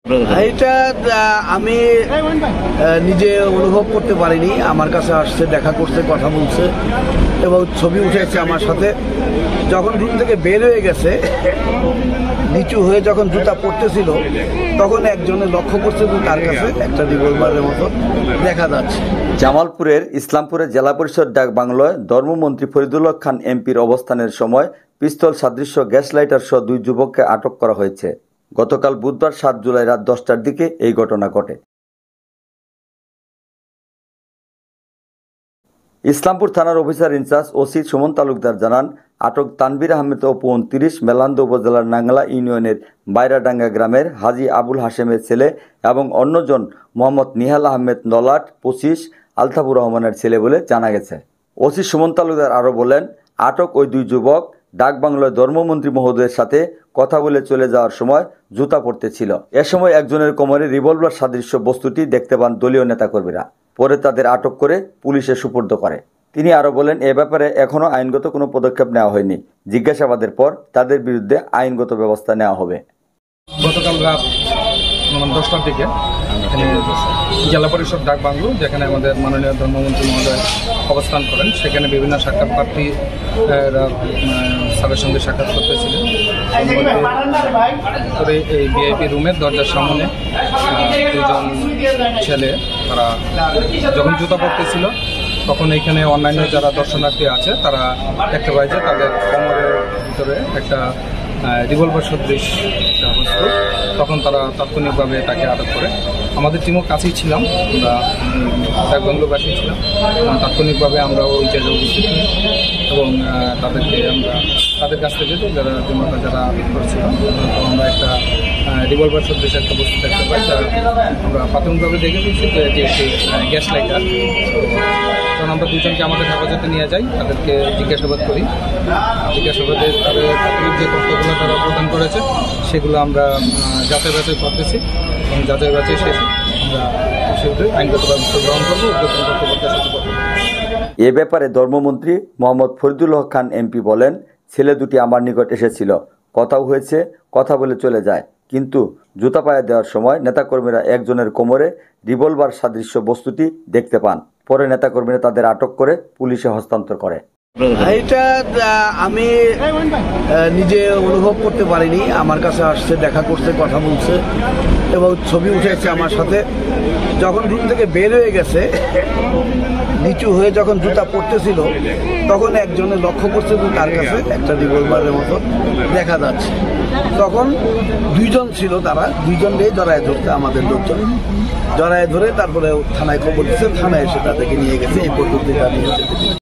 এটা আমি নিজে অনুভব করতে পারিনি। আমার কাছে আসছে, দেখা করছে, কথা বলছে এবং ছবি উঠেছে আমার সাথে। যখন রুম থেকে বের হয়ে গেছে, নিচু হয়ে যখন জুতা পড়তেছিল, তখন একজনে লক্ষ্য করছে এবং তার কাছে একটা রিভলভারের মতো দেখা যাচ্ছে। জামালপুরের ইসলামপুরের জেলা পরিষদ ডাক বাংলায় ধর্মমন্ত্রী ফরিদুল হক খান এমপির অবস্থানের সময় পিস্তল সাদৃশ্য গ্যাস লাইটার সহ 2 যুবককে আটক করা হয়েছে। গতকাল বুধবার 7 জুলাই রাত 10টার দিকে এই ঘটনা ঘটে। ইসলামপুর থানার officer in charge OC Sumon Talukdar জানান, আটক তানভীর আহমেদ অপু 29 মেলান্দ উপজেলার নাংলা ইউনিয়নের বাইরাডাঙ্গা গ্রামের হাজী আবুল হাশেমের ছেলে এবং অন্যজন মোহাম্মদ নিহাল আহমেদ নলাট 25 আলতাফুর রহমানের ছেলে বলে জানা গেছে। ওসি সুমন তালুকদার আরও বলেন, আটক ওই 2 যুবক ডাক বাংলায় ধর্মমন্ত্রী মহোদয়ের সাথে কথা বলে চলে যাওয়ার সময় জুতা পড়তেছিল। এ সময় একজনের কোমরে রিভলভার সাদৃশ্য বস্তুটি দেখতে পান দলীয় নেতাকর্মীরা। পরে তাদের আটক করে পুলিশে সুপর্দ করে। তিনি আরও বলেন, এ ব্যাপারে এখনও আইনগত কোনো পদক্ষেপ নেওয়া হয়নি। জিজ্ঞাসাবাদের পর তাদের বিরুদ্ধে আইনগত ব্যবস্থা নেওয়া হবে। গতকাল রাত 10টার দিকে জেলা পরিষদ ডাক বাংলো, যেখানে আমাদের মাননীয় ধর্মমন্ত্রী মহোদয় অবস্থান করেন, সেখানে বিভিন্ন সাক্ষাৎ প্রার্থী স্যারের সঙ্গে সাক্ষাৎ করতেছিলেন। করে এই ভিআইপি রুমের দরজার সামনে 2জন ছেলে, তারা যখন জুতা পড়তেছিল, তখন এইখানে অন্যান্য যারা দর্শনার্থী আছে তারা দেখতে পায় যে তাদের কোমরের ভিতরে একটা রিভলভার সদৃশ বস্তু। তখন তারা তাৎক্ষণিকভাবে তাকে আটক করে। আমাদের টিমও কাছেই ছিলাম, আমরা ডাকবাংলোবাসী ছিলাম। তাৎক্ষণিকভাবে আমরা ওই জায়গায় উপস্থিত হই এবং তাদের কাছ থেকে যারা আটক করেছিল, আমরা একটা রিভলভার সদৃশ একটা বস্তু দেখতে পাই, যা আমরা প্রাথমিকভাবে দেখে ফেলছি যে এটি একটি গ্যাস লাইটার। তখন আমরা 2জনকে আমাদের হেফাজতে নিয়ে যাই, তাদেরকে জিজ্ঞাসাবাদ করি। জিজ্ঞাসাবাদে তাদের প্রাথমিক যে তথ্যগুলো তারা প্রদান করেছে সেগুলো আমরা যাচাই বাছাই করতেছি এবং যাচাই বাছাই শেষে আমরা সেগুলো আইনগত ব্যবস্থা গ্রহণ করবো। এ ব্যাপারে ধর্মমন্ত্রী মোহাম্মদ ফরিদুল হক খান এমপি বলেন, ছেলে দুটি আমার নিকট এসেছিল, কথাও হয়েছে, কথা বলে চলে যায়, কিন্তু জুতা পায়ে দেওয়ার সময় নেতাকর্মীরা একজনের কোমরে রিভলভার সাদৃশ্য বস্তুটি দেখতে পান। পরে নেতাকর্মীরা তাদের আটক করে পুলিশে হস্তান্তর করে। এটা আমি নিজে অনুভব করতে পারিনি। আমার কাছে আসছে, দেখা করছে, কথা বলছে এবং ছবি উঠেছে আমার সাথে। যখন রুম থেকে বের হয়ে গেছে, নিচু হয়ে যখন জুতা পড়তেছিল, তখন একজনে লক্ষ্য করছে এবং তার কাছে একটা রিভলভারের মতো দেখা যাচ্ছে। তখন 2জন ছিল, তারা 2জনকেই জড়ায় ধরতে আমাদের লোকজন জড়ায় ধরে তারপরে থানায় খবর দিচ্ছে। থানায় এসে তাদেরকে নিয়ে গেছে। এই পদ্ধতিটা নিয়ে